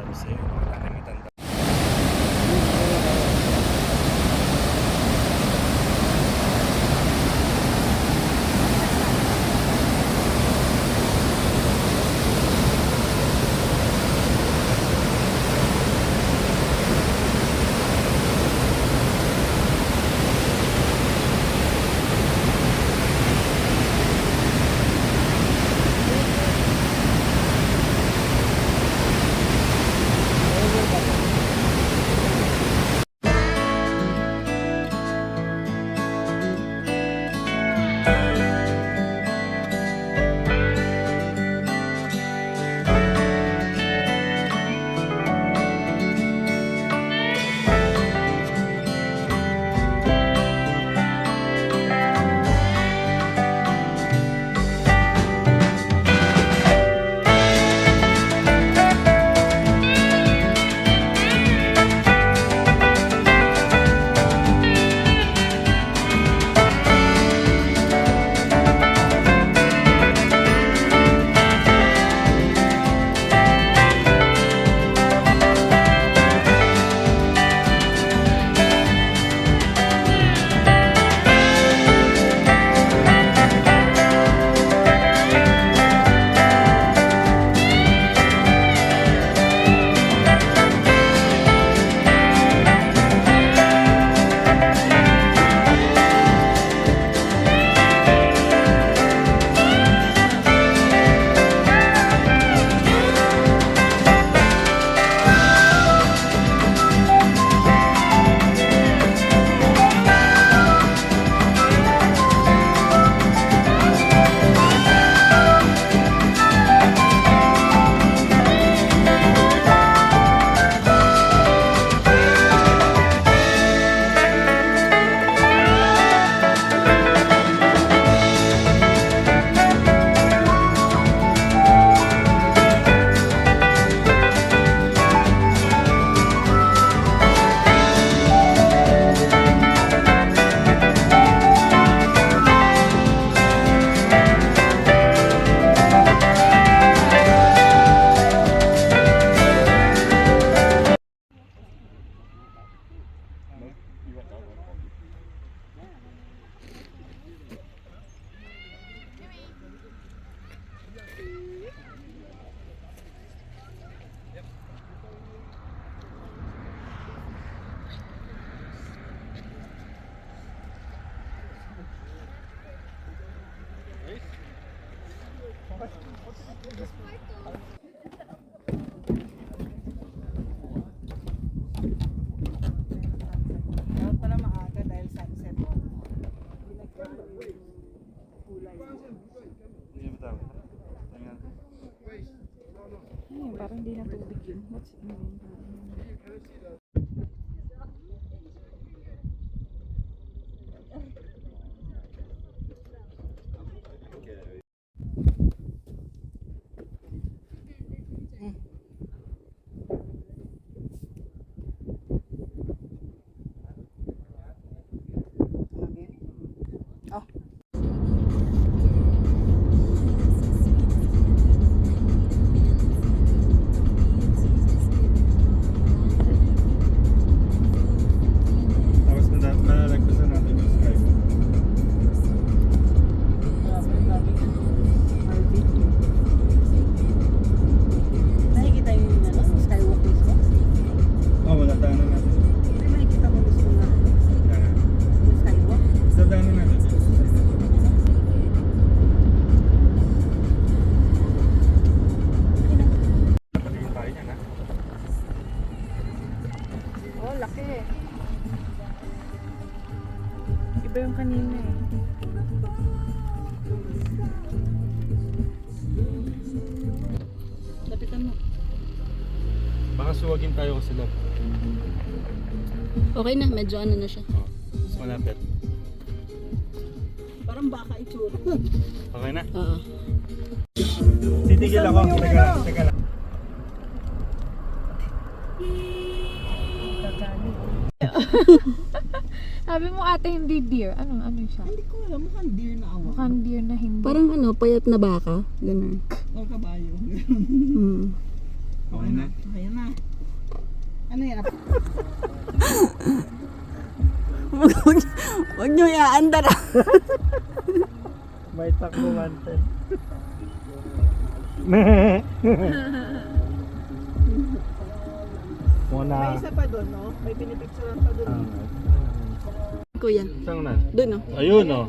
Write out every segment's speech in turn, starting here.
Kasi wala kami tanda. Dapat pala maaga dahil sunset. Parang di na tubig yun. What's in Oh. Tapos malalagpasan natin yung sky. Nakikita yung skywalk mismo? Oo, wala daanan natin. Hindi nakikita mo mismo na yung skywalk? Sa daanan natin. Patingin tayo niyan, ha? Oh, laki. Iba yung kanina eh. Lapitan mo. Baka suwagin tayo kasi love. Okay na, medyo ano na siya. Oo, mas malapit. Parang baka itsura. Okay na? Oo. Titigil ako. Teka lang, teka lang. Sabi mo ate hindi deer. Ano siya? Hindi ko alam, mukhang deer na awan. Mukhang deer na hindi. Parang ano, payat na baka. Ganun. O kabayo. Okay na. Okay na. Ano yan? Huwag nyo iaandar. May takbo mantel. Muna. May isa pa doon, no? May pinipicturean pa doon. Kuya, Saan na? doon oh. Ayun oh.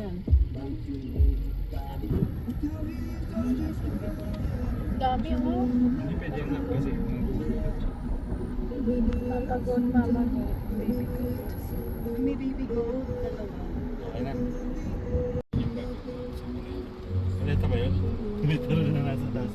Dami oh. Hindi pwede na kasi. Pagod mama ko. May baby goat. Dalawa. Okay na. Ulit ba yun? Ulit na nasa taas.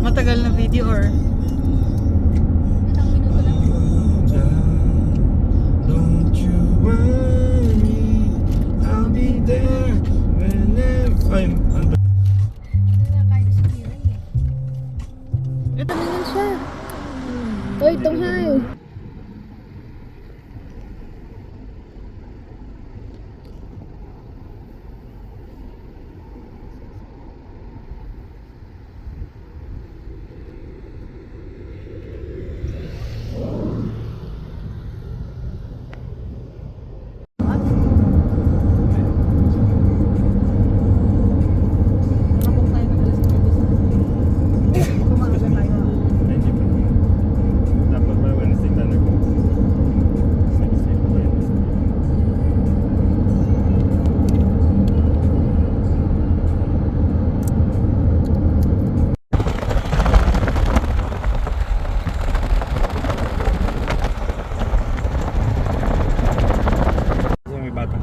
Matagal na video or? Don't you worry, I'll be there whenever I'm under. Ito naman siya. Uy, tunghay. Dapat ba Wednesday talaga? May bata.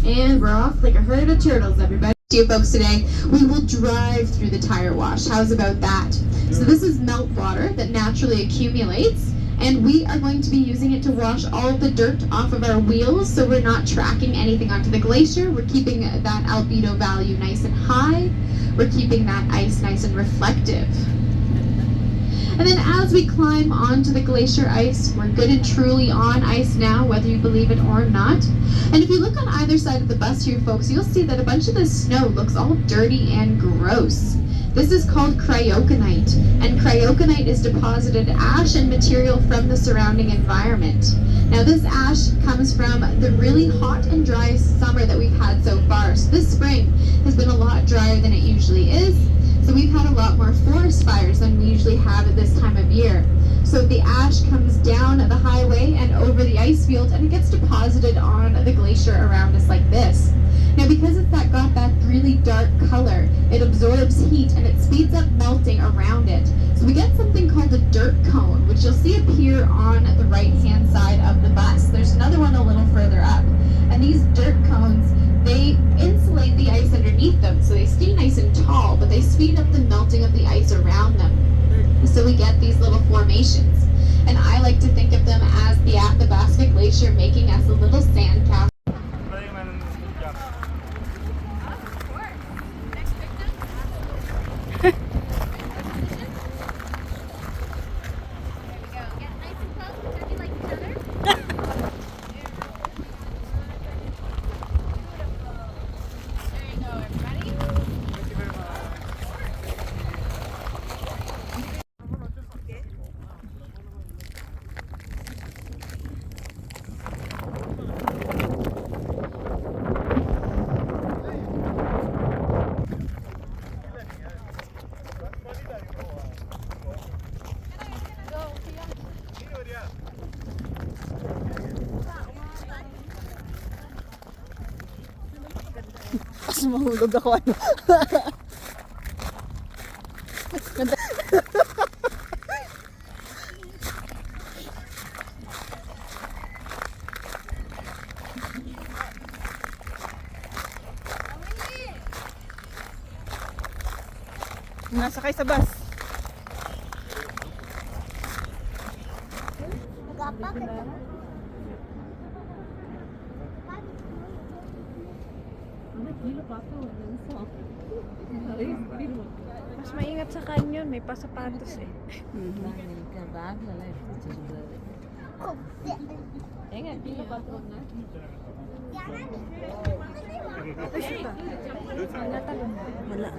And we're off like a herd of turtles, everybody. To you folks today, we will drive through the tire wash. How's about that? So this is melt water that naturally accumulates, and we are going to be using it to wash all the dirt off of our wheels, so we're not tracking anything onto the glacier. We're keeping that albedo value nice and high. We're keeping that ice nice and reflective. And then as we climb onto the glacier ice, we're good and truly on ice now, whether you believe it or not. And if you look on either side of the bus here, folks, you'll see that a bunch of this snow looks all dirty and gross. This is called cryoconite, and cryoconite is deposited ash and material from the surrounding environment. Now this ash comes from the really hot and dry summer that we've had so far. So this spring has been a lot drier than it usually is. So we've had a lot more forest fires than we usually have at this time of year. So the ash comes down the highway and over the ice field, and it gets deposited on the glacier around us like this. Now because it's got that really dark color, it absorbs heat and it speeds up melting around it. So we get something called a dirt cone, which you'll see appear on the right-hand side of the bus. There's another one a little further up. And these dirt cones, they insulate the ice underneath them, so they stay nice and tall, but they speed up the melting of the ice around them. So we get these little formations. And I like to think of them as the Athabasca Glacier making us a little sand castle. Pwede yung nanonood. Tapos mahulog ako ano. Ganda. Nasakay sa bus. Mas maingat sa canyon, may pasapatos eh. Wala.